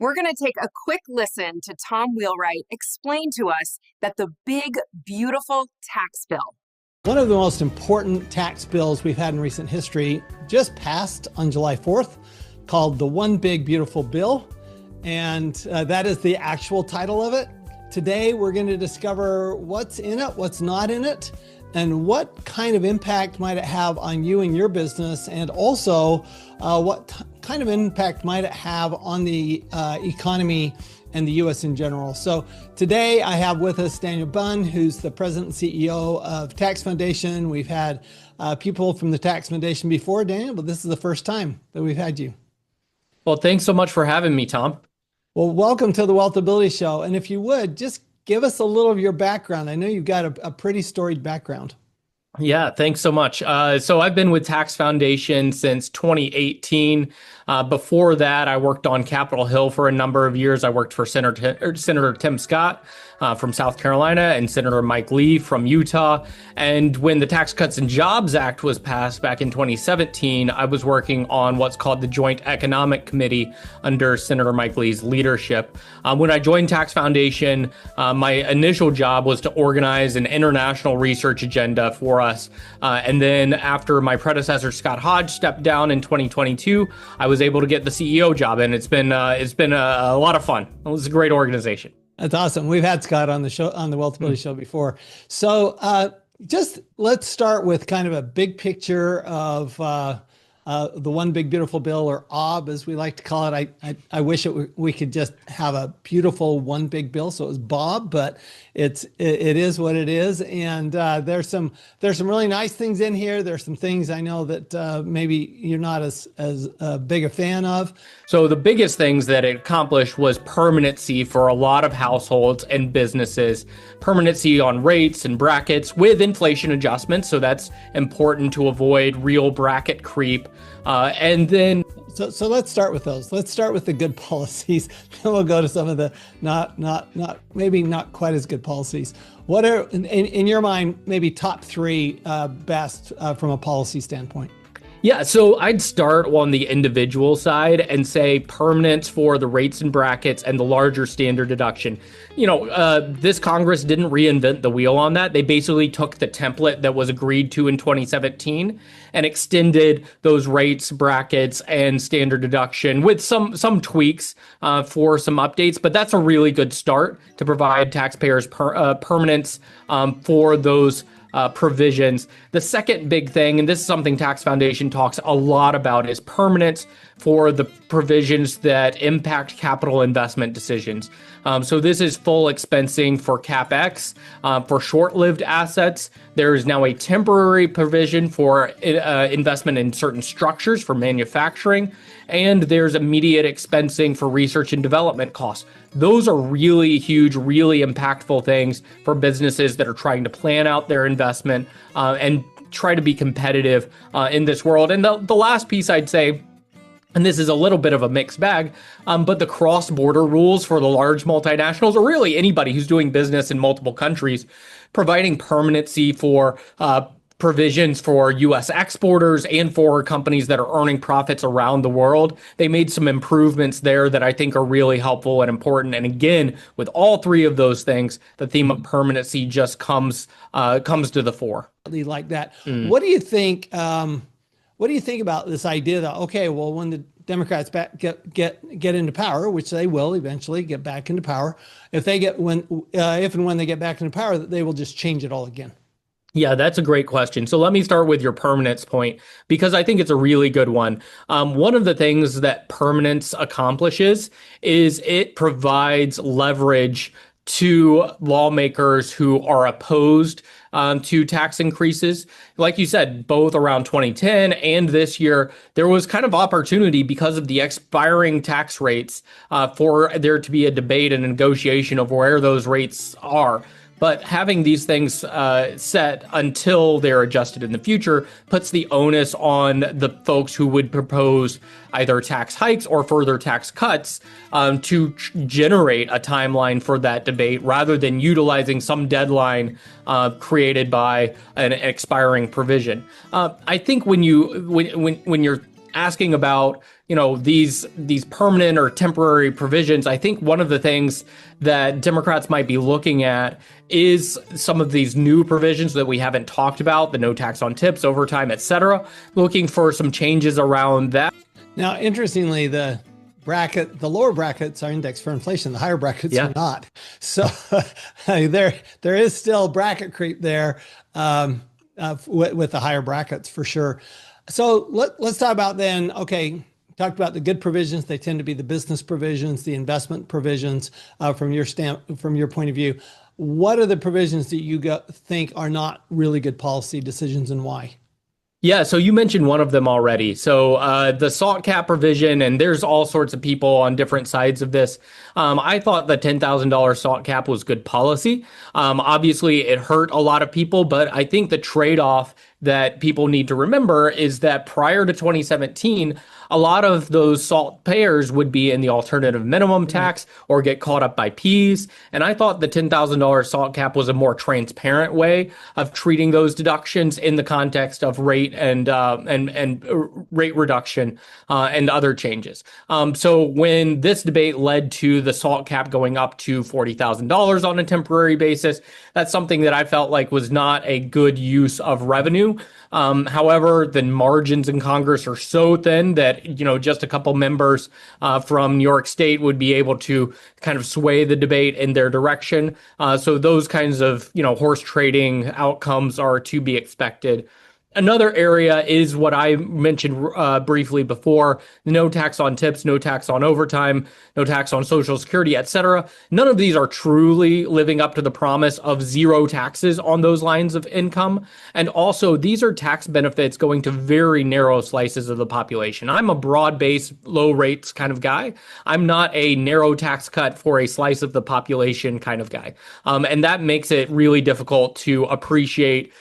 We're going to take a quick listen to Tom Wheelwright explain to us that the big, beautiful tax bill. One of the most important tax bills we've had in recent history just passed on July 4th, called the One Big Beautiful Bill. And that is the actual title of it. Today, we're going to discover what's in it, what's not in it, and what kind of impact might it have on you and your business, and also what kind of impact might it have on the economy and the U.S. in general. So today I have with us Daniel Bunn, who's the president and CEO of Tax Foundation. We've had people from the Tax Foundation before, Daniel, but this is the first time that we've had you. Well, thanks so much for having me, Tom. Well, welcome to the WealthAbility Show. And if you would, just give us a little of your background. I know you've got a pretty storied background. Yeah, thanks so much. So I've been with Tax Foundation since 2018. Before that, I worked on Capitol Hill for a number of years. I worked for Senator Tim Scott from South Carolina and Senator Mike Lee from Utah. And when the Tax Cuts and Jobs Act was passed back in 2017, I was working on what's called the Joint Economic Committee under Senator Mike Lee's leadership. When I joined Tax Foundation, my initial job was to organize an international research agenda for us. And then after my predecessor, Scott Hodge, stepped down in 2022, I was able to get the CEO job, and it's been a lot of fun. It was a great organization. That's awesome. We've had Scott on the show, on the WealthAbility Show before. So just let's start with kind of a big picture of the One Big Beautiful Bill, or OB as we like to call it. I wish we could just have a beautiful one big bill, so it was Bob, but it is what it is. And there's some really nice things in here. There's some things I know that maybe you're not as big a fan of. So the biggest things that it accomplished was permanency for a lot of households and businesses. Permanency on rates and brackets with inflation adjustments. So that's important to avoid real bracket creep. And then So let's start with those. Let's start with the good policies. Then we'll go to some of the maybe not quite as good policies. What are, in your mind, maybe top three best from a policy standpoint? Yeah, so I'd start on the individual side and say permanence for the rates and brackets and the larger standard deduction. You know, this Congress didn't reinvent the wheel on that. They basically took the template that was agreed to in 2017 and extended those rates, brackets, and standard deduction with some tweaks for some updates. But that's a really good start to provide taxpayers permanence for those provisions. The second big thing, and this is something Tax Foundation talks a lot about, is permanence for the provisions that impact capital investment decisions. So this is full expensing for CapEx, for short-lived assets. There is now a temporary provision for investment in certain structures for manufacturing, and there's immediate expensing for research and development costs. Those are really huge, really impactful things for businesses that are trying to plan out their investment and try to be competitive in this world. And the last piece I'd say, and this is a little bit of a mixed bag, but the cross-border rules for the large multinationals, or really anybody who's doing business in multiple countries, providing permanency for provisions for U.S. exporters and for companies that are earning profits around the world. They made some improvements there that I think are really helpful and important. And again, with all three of those things, the theme of permanency just comes to the fore. Like that. What do you think? What do you think about this idea that, okay, well, when the Democrats get into power, which they will eventually get back into power, if and when they get back into power, that they will just change it all again? Yeah, that's a great question. So let me start with your permanence point, because I think it's a really good one. One of the things that permanence accomplishes is it provides leverage to lawmakers who are opposed to tax increases. Like you said, both around 2010 and this year, there was kind of opportunity because of the expiring tax rates for there to be a debate and a negotiation of where those rates are. But having these things set until they're adjusted in the future puts the onus on the folks who would propose either tax hikes or further tax cuts to generate a timeline for that debate rather than utilizing some deadline created by an expiring provision. I think when you're asking about, these permanent or temporary provisions, I think one of the things that Democrats might be looking at is some of these new provisions that we haven't talked about, the no tax on tips, overtime, et cetera, looking for some changes around that. Now, interestingly, the lower brackets are indexed for inflation. The higher brackets are not. So there is still bracket creep there with the higher brackets for sure. So let's talk about then, okay, talked about the good provisions. They tend to be the business provisions, the investment provisions from your point of view. What are the provisions that you think are not really good policy decisions and why? Yeah, so you mentioned one of them already. So the SALT cap provision, and there's all sorts of people on different sides of this. I thought the $10,000 SALT cap was good policy. Obviously, it hurt a lot of people, but I think the trade-off that people need to remember is that prior to 2017, a lot of those SALT payers would be in the alternative minimum tax or get caught up by Ps. And I thought the $10,000 SALT cap was a more transparent way of treating those deductions in the context of rate and rate reduction and other changes. So when this debate led to the SALT cap going up to $40,000 on a temporary basis, that's something that I felt like was not a good use of revenue. However, the margins in Congress are so thin that, just a couple members from New York State would be able to kind of sway the debate in their direction. So those kinds of, horse trading outcomes are to be expected. Another area is what I mentioned briefly before: no tax on tips, no tax on overtime, no tax on Social Security, et cetera. None of these are truly living up to the promise of zero taxes on those lines of income. And also, these are tax benefits going to very narrow slices of the population. I'm a broad-based, low rates kind of guy. I'm not a narrow tax cut for a slice of the population kind of guy. And that makes it really difficult to appreciate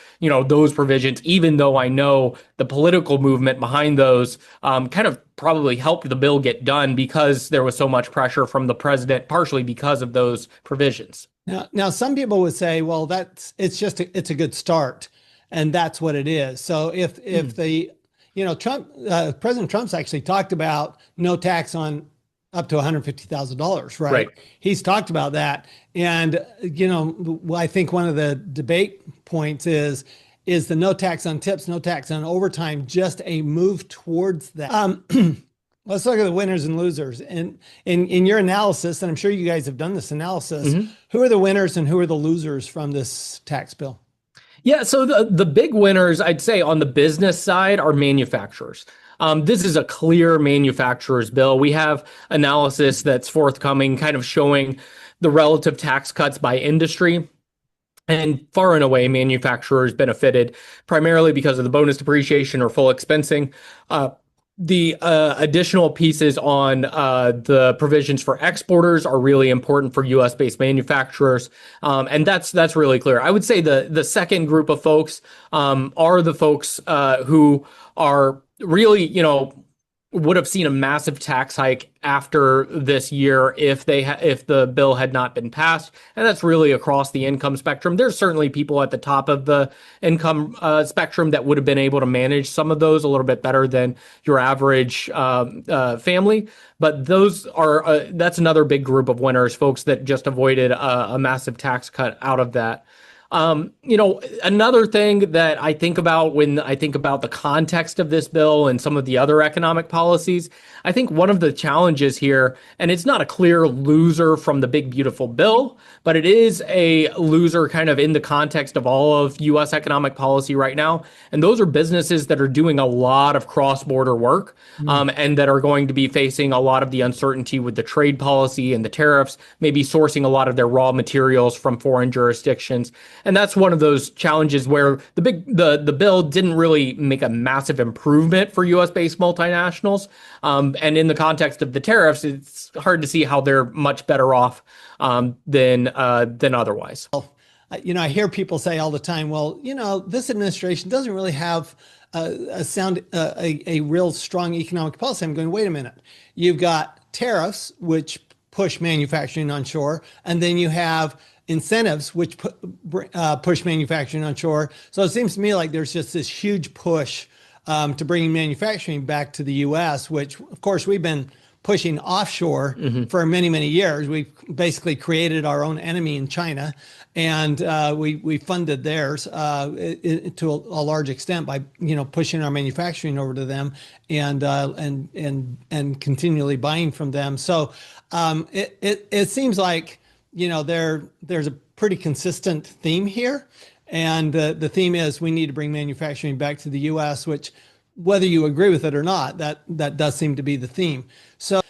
those provisions, even though I know the political movement behind those kind of probably helped the bill get done because there was so much pressure from the president, partially because of those provisions. Now some people would say, well, it's a good start, and that's what it is. So if President Trump's actually talked about no tax on up to $150,000, right? He's talked about that. And, I think one of the debate points is the no tax on tips, no tax on overtime, just a move towards that? Let's look at the winners and losers. And in your analysis, and I'm sure you guys have done this analysis, who are the winners and who are the losers from this tax bill? Yeah, so the big winners, I'd say on the business side, are manufacturers. This is a clear manufacturer's bill. We have analysis that's forthcoming kind of showing the relative tax cuts by industry. And far and away, manufacturers benefited primarily because of the bonus depreciation or full expensing. The additional pieces on the provisions for exporters are really important for U.S.-based manufacturers, and that's really clear. I would say the second group of folks are the folks who are really, would have seen a massive tax hike after this year if the bill had not been passed, and that's really across the income spectrum. There's certainly people at the top of the income spectrum that would have been able to manage some of those a little bit better than your average family, but that's another big group of winners, folks that just avoided a massive tax cut out of that. Another thing that I think about when I think about the context of this bill and some of the other economic policies, I think one of the challenges here, and it's not a clear loser from the big, beautiful bill, but it is a loser kind of in the context of all of U.S. economic policy right now. And those are businesses that are doing a lot of cross-border work and that are going to be facing a lot of the uncertainty with the trade policy and the tariffs, maybe sourcing a lot of their raw materials from foreign jurisdictions. And that's one of those challenges where the bill didn't really make a massive improvement for U.S.-based multinationals. And in the context of the tariffs, it's hard to see how they're much better off than otherwise. I hear people say all the time, well, this administration doesn't really have a real strong economic policy. I'm going, wait a minute. You've got tariffs, which push manufacturing onshore, and then you have incentives, which push manufacturing onshore. So it seems to me like there's just this huge push to bringing manufacturing back to the U.S., which of course we've been pushing offshore for many, many years. We've basically created our own enemy in China, and we funded theirs to a large extent by pushing our manufacturing over to them and continually buying from them. So it seems like there's a pretty consistent theme here, and the theme is we need to bring manufacturing back to the U.S., which, whether you agree with it or not, that does seem to be the theme. So,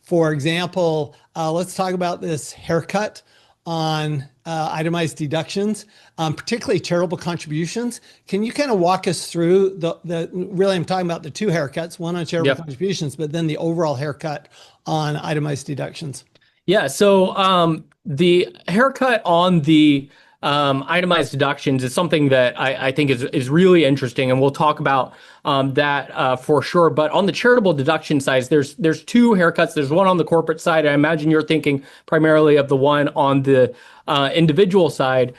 for example, let's talk about this haircut on itemized deductions, particularly charitable contributions. Can you kind of walk us through really, I'm talking about the two haircuts, one on charitable contributions, but then the overall haircut on itemized deductions? Yeah. So the haircut on the itemized deductions is something that I think is really interesting, and we'll talk about that for sure. But on the charitable deduction side, there's two haircuts. There's one on the corporate side. I imagine you're thinking primarily of the one on the individual side.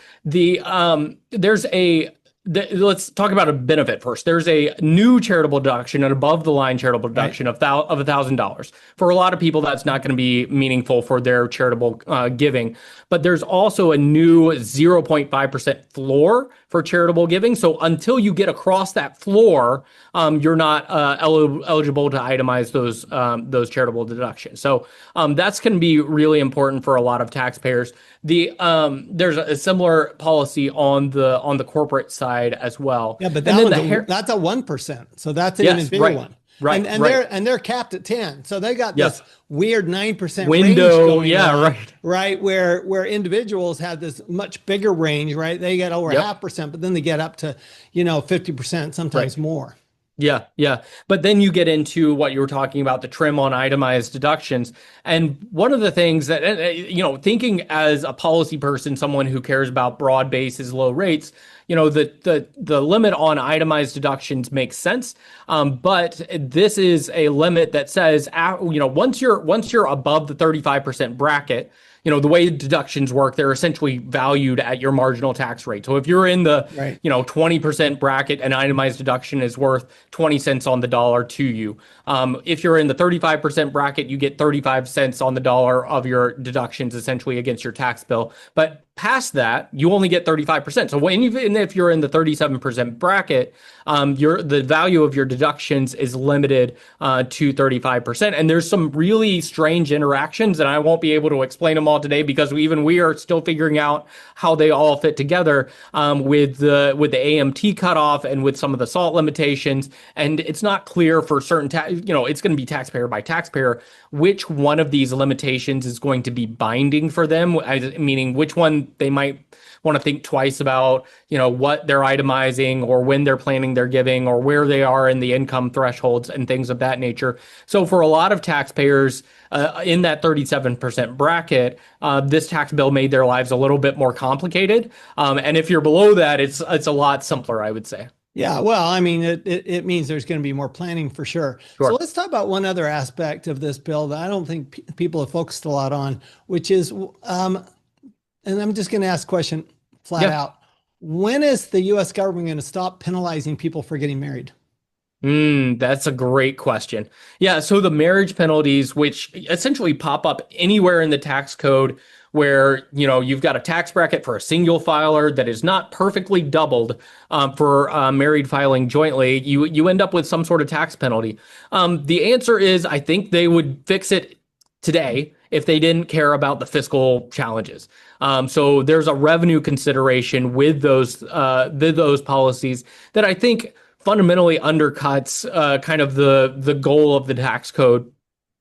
Let's talk about a benefit first. There's a new charitable deduction, an above the line charitable deduction of $1,000. For a lot of people, that's not going to be meaningful for their charitable giving. But there's also a new 0.5% floor for charitable giving. So until you get across that floor, you're not eligible to itemize those charitable deductions. So that's going to be really important for a lot of taxpayers. There's a similar policy on the corporate side as well. Yeah, but that's a 1%. So that's an even bigger one. Right. And they're capped at 10. So they got this weird 9% window. Range going on, right. Where individuals have this much bigger range, right? They get over 0.5%, but then they get up to, 50%, sometimes more. Yeah. But then you get into what you were talking about, the trim on itemized deductions. And one of the things that, thinking as a policy person, someone who cares about broad bases, low rates, the limit on itemized deductions makes sense. But this is a limit that says, once you're above the 35% bracket, the way deductions work, they're essentially valued at your marginal tax rate. So if you're in the 20% bracket, an itemized deduction is worth 20 cents on the dollar to you. If you're in the 35% bracket, you get 35 cents on the dollar of your deductions essentially against your tax bill. But past that, you only get 35%. So even if you're in the 37% bracket, the value of your deductions is limited to 35%. And there's some really strange interactions, and I won't be able to explain them all today because we are still figuring out how they all fit together with the AMT cutoff and with some of the SALT limitations. And it's not clear for certain it's going to be taxpayer by taxpayer which one of these limitations is going to be binding for them, meaning which one they might want to think twice about, what they're itemizing or when they're planning their giving or where they are in the income thresholds and things of that nature. So for a lot of taxpayers in that 37% bracket, this tax bill made their lives a little bit more complicated. And if you're below that, it's a lot simpler, I would say. Yeah, well, I mean, it means there's going to be more planning for sure. So let's talk about one other aspect of this bill that I don't think people have focused a lot on, which is, and I'm just going to ask a question flat out. When is the U.S. government going to stop penalizing people for getting married? That's a great question. Yeah, so the marriage penalties, which essentially pop up anywhere in the tax code where, you've got a tax bracket for a single filer that is not perfectly doubled for married filing jointly, you end up with some sort of tax penalty. The answer is, I think they would fix it today if they didn't care about the fiscal challenges. So there's a revenue consideration with those policies that I think fundamentally undercuts kind of the goal of the tax code,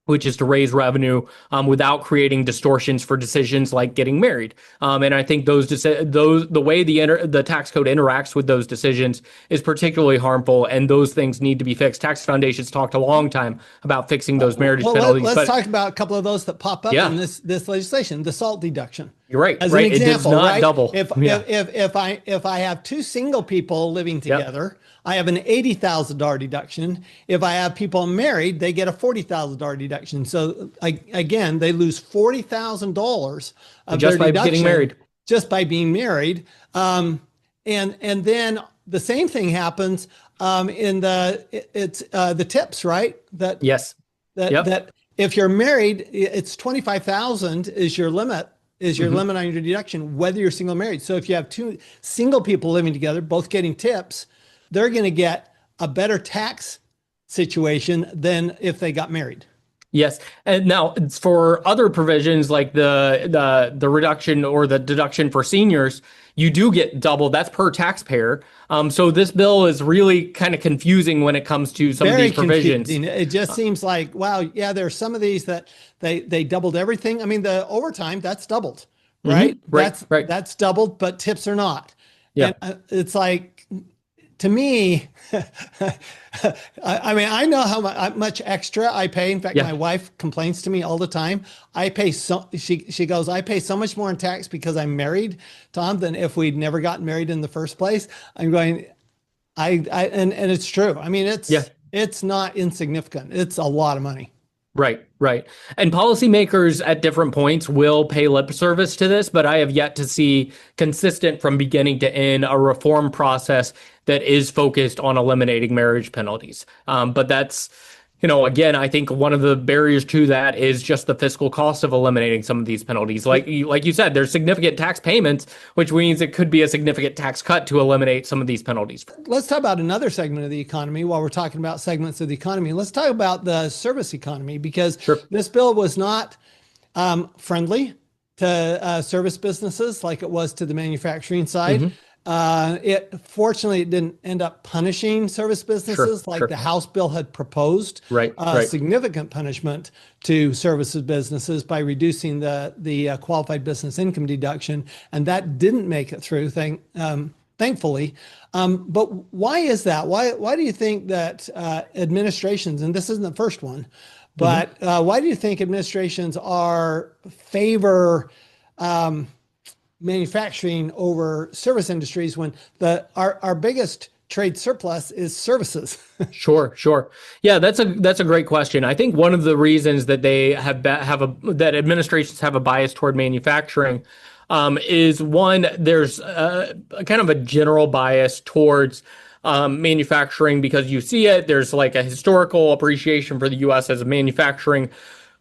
which is to raise revenue without creating distortions for decisions like getting married. And I think the way the tax code interacts with those decisions is particularly harmful, and those things need to be fixed. Tax Foundation's talked a long time about fixing those marriage penalties. Let's talk about a couple of those that pop up in this legislation. The SALT deduction. You're right. As an example, it does not double. If I have two single people living together, I have an $80,000 deduction. If I have people married, they get a $40,000 deduction. So again, they lose $40,000 of just their by deduction getting married. Just by being married. And then the same thing happens in the tips, right? Yes. Yep. That if you're married, it's 25,000 is your limit. Is your limit on your deduction, whether you're single or married. So if you have two single people living together, both getting tips, they're going to get a better tax situation than if they got married. Yes, and now it's for other provisions like the reduction or the deduction for seniors, you do get double. That's per taxpayer. So this bill is really kind of confusing when it comes to some of these provisions. Confusing. It just seems like, wow, yeah, there's some of these that they doubled everything. I mean, the overtime, that's doubled, right? Right. That's doubled, but tips are not. Yeah. And it's like, to me, I mean, I know how much extra I pay. In fact, my wife complains to me all the time. I pay she goes, I pay so much more in tax because I'm married, Tom, than if we'd never gotten married in the first place. I'm going, and it's true. I mean, it's not insignificant. It's a lot of money. Right. And policymakers at different points will pay lip service to this, but I have yet to see consistent from beginning to end a reform process that is focused on eliminating marriage penalties. But that's, again, I think one of the barriers to that is just the fiscal cost of eliminating some of these penalties. Like you said, there's significant tax payments, which means it could be a significant tax cut to eliminate some of these penalties. Let's talk about another segment of the economy while we're talking about segments of the economy. Let's talk about the service economy, because this bill was not friendly to service businesses like it was to the manufacturing side. Fortunately, it didn't end up punishing service businesses like the House bill had proposed. Significant punishment to services businesses by reducing the qualified business income deduction, and that didn't make it through. Thankfully, but why is that? Why do you think that administrations, and this isn't the first one, but why do you think administrations favor manufacturing over service industries when our biggest trade surplus is services? Sure. Yeah, that's a great question. I think one of the reasons that they that administrations have a bias toward manufacturing is one, there's kind of a general bias towards manufacturing because you see it. There's like a historical appreciation for the U.S. as a manufacturing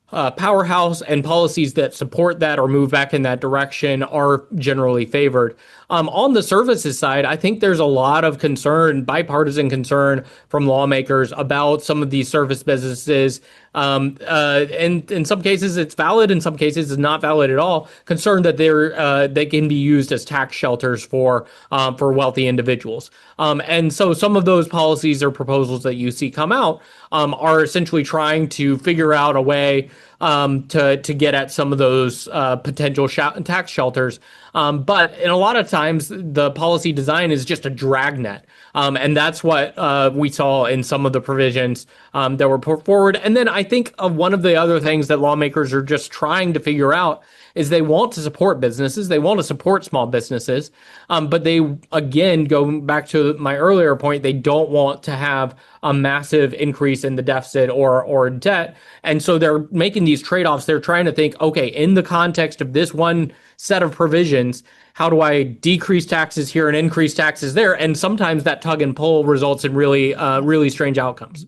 powerhouse, and policies that support that or move back in that direction are generally favored. On the services side, I think there's a lot of concern, bipartisan concern from lawmakers about some of these service businesses. And in some cases it's valid, in some cases it's not valid at all. Concerned that they can be used as tax shelters for wealthy individuals. And so some of those policies or proposals that you see come out are essentially trying to figure out a way to get at some of those potential tax shelters. But in a lot of times, the policy design is just a dragnet. And that's what we saw in some of the provisions that were put forward. And then I think one of the other things that lawmakers are just trying to figure out is they want to support businesses. They want to support small businesses. But they, again, going back to my earlier point, they don't want to have a massive increase in the deficit or debt. And so they're making these trade-offs. They're trying to think, okay, in the context of this one set of provisions, how do I decrease taxes here and increase taxes there? And sometimes that tug and pull results in really strange outcomes.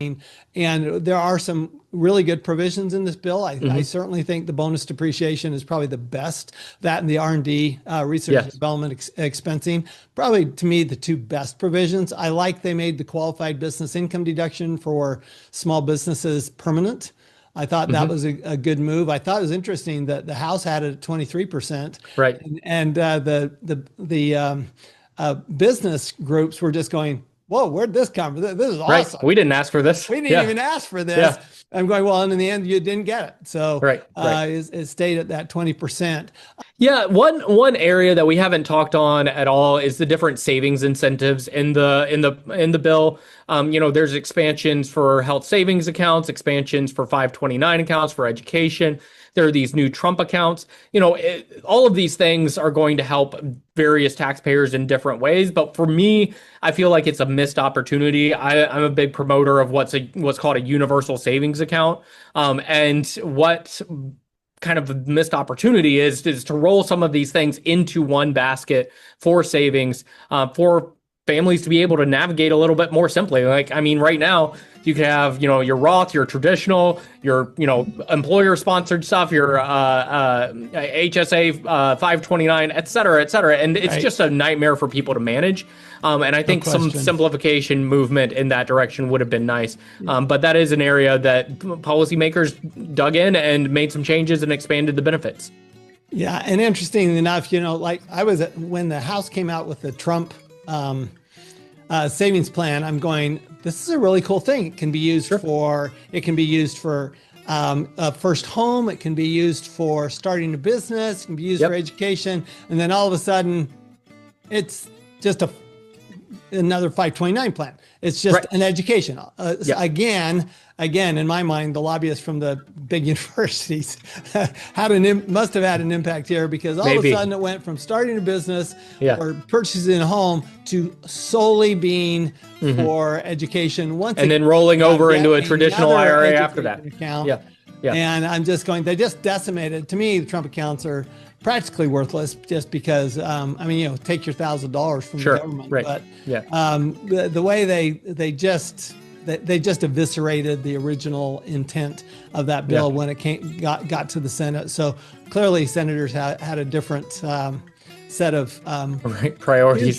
And there are some really good provisions in this bill. I certainly think the bonus depreciation is probably the best. That and the R&D, research and development expensing, probably to me the two best provisions. I like they made the qualified business income deduction for small businesses permanent. I thought that was a good move. I thought it was interesting that the House had it at 23%. Right. And the business groups were just going, whoa, where'd this come from? This is awesome. Right. We didn't ask for this. We didn't even ask for this. Yeah. I'm going, well, and in the end, you didn't get it. So it stayed at that 20%. Yeah, one area that we haven't talked on at all is the different savings incentives in the bill. There's expansions for health savings accounts, expansions for 529 accounts for education. There are these new Trump accounts. All of these things are going to help various taxpayers in different ways. But for me, I feel like it's a missed opportunity. I'm a big promoter of what's called a universal savings account. And what kind of a missed opportunity is to roll some of these things into one basket for savings, for families to be able to navigate a little bit more simply. Like, I mean, right now you could have, your Roth, your traditional, your, employer sponsored stuff, your HSA 529, et cetera, et cetera. And it's just a nightmare for people to manage. And I think some simplification movement in that direction would have been nice. But that is an area that policymakers dug in and made some changes and expanded the benefits. Yeah. And interesting enough, like when the House came out with the Trump savings plan, I'm going, this is a really cool thing. It can be used for a first home. It can be used for starting a business. It can be used for education. And then all of a sudden, it's just another 529 plan. It's just an education. Again, in my mind, the lobbyists from the big universities must have had an impact here, because all of a sudden it went from starting a business or purchasing a home to solely being for education. And then rolling over into a traditional IRA after that. Account. And I'm just going, they just decimated. To me, the Trump accounts are practically worthless, just because, take your $1,000 from the government. But the way they just eviscerated the original intent of that bill when it got to the Senate. So clearly senators had a different set of priorities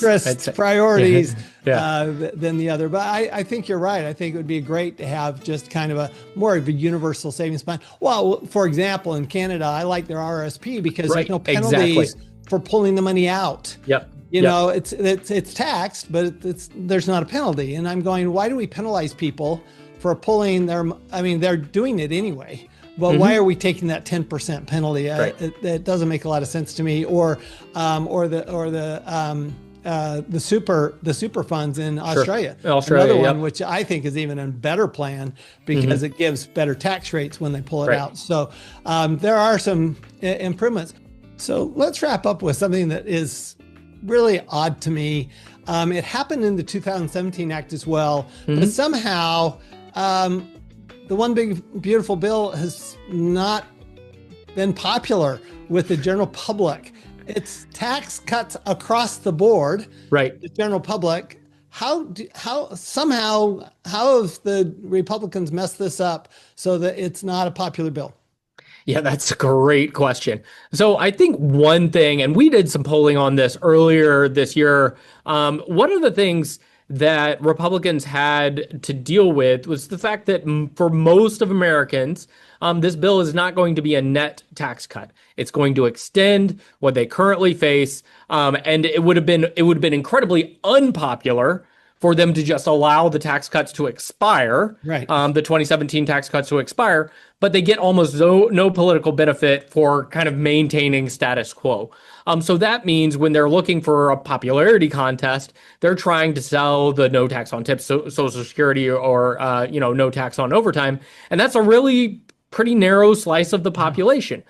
than the other. But I think you're right. I think it would be great to have just kind of more of a universal savings plan. Well, for example, in Canada, I like their RSP because there's no penalties for pulling the money out. It's taxed, but there's not a penalty. And I'm going, why do we penalize people for pulling they're doing it anyway. But why are we taking that 10% penalty? It doesn't make a lot of sense to me. Or the super funds in Australia. Another one, which I think is even a better plan, because it gives better tax rates when they pull it out. So there are some improvements. So let's wrap up with something that is really odd to me. It happened in the 2017 Act as well, but somehow the One Big Beautiful Bill has not been popular with the general public. It's tax cuts across the board. The general public. How have the Republicans messed this up so that it's not a popular bill? Yeah, that's a great question. So I think one thing, and we did some polling on this earlier this year, one of the things that Republicans had to deal with was the fact that for most of Americans, this bill is not going to be a net tax cut. It's going to extend what they currently face, and it would have been incredibly unpopular for them to just allow the tax cuts to expire, the 2017 tax cuts to expire, but they get almost no political benefit for kind of maintaining status quo. So that means when they're looking for a popularity contest, they're trying to sell the no tax on tips, Social Security, or no tax on overtime, and that's a really pretty narrow slice of the population.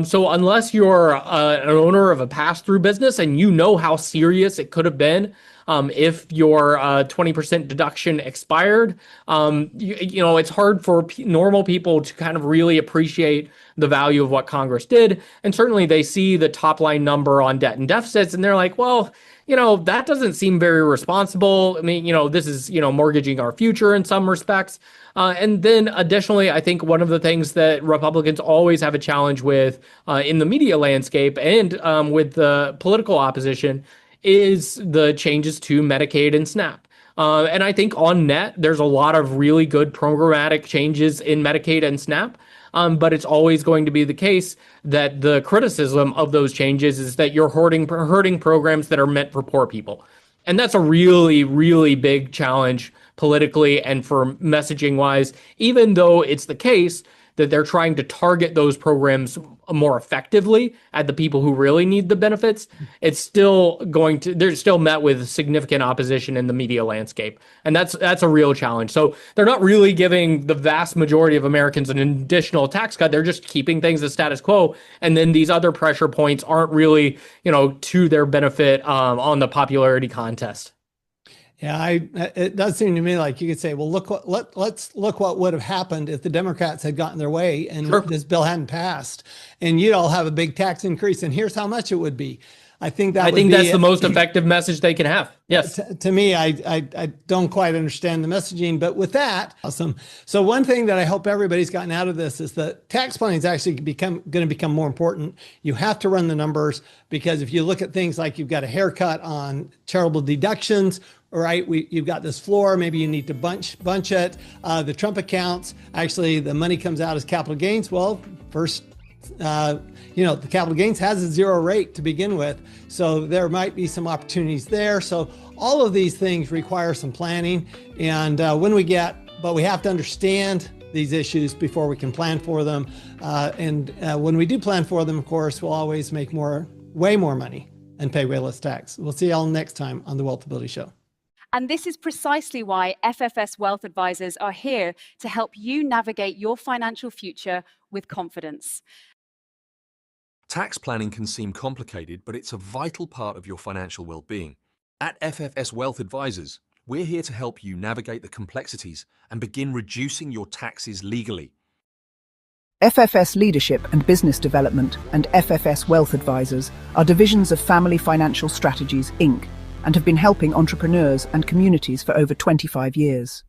So unless you're an owner of a pass-through business and you know how serious it could have been if your 20% deduction expired, it's hard for normal people to kind of really appreciate the value of what Congress did. And certainly they see the top line number on debt and deficits, and they're like, well, that doesn't seem very responsible. I mean, this is, mortgaging our future in some respects. And then additionally, I think one of the things that Republicans always have a challenge with in the media landscape and with the political opposition is the changes to Medicaid and SNAP. And I think on net, there's a lot of really good programmatic changes in Medicaid and SNAP. But it's always going to be the case that the criticism of those changes is that you're hurting programs that are meant for poor people. And that's a really, really big challenge politically and for messaging wise, even though it's the case that they're trying to target those programs more effectively at the people who really need the benefits. They're still met with significant opposition in the media landscape. And that's a real challenge. So they're not really giving the vast majority of Americans an additional tax cut. They're just keeping things as status quo. And then these other pressure points aren't really, to their benefit on the popularity contest. Yeah, it does seem to me like you could say, well, let's look what would have happened if the Democrats had gotten their way and Sure. this bill hadn't passed, and you'd all have a big tax increase, and here's how much it would be. I think that's the most effective message they can have. Yes. To me, I don't quite understand the messaging, but with that, awesome. So one thing that I hope everybody's gotten out of this is that tax planning is actually going to become more important. You have to run the numbers, because if you look at things like you've got a haircut on charitable deductions, right? You've got this floor, maybe you need to bunch it. The Trump accounts, actually the money comes out as capital gains. Well, first, the capital gains has a 0 rate to begin with. So there might be some opportunities there. So all of these things require some planning. And but we have to understand these issues before we can plan for them. When we do plan for them, of course, we'll always make way more money and pay way less tax. We'll see y'all next time on the WealthAbility Show. And this is precisely why FFS Wealth Advisors are here to help you navigate your financial future with confidence. Tax planning can seem complicated, but it's a vital part of your financial well-being. At FFS Wealth Advisors, we're here to help you navigate the complexities and begin reducing your taxes legally. FFS Leadership and Business Development and FFS Wealth Advisors are divisions of Family Financial Strategies, Inc., and have been helping entrepreneurs and communities for over 25 years.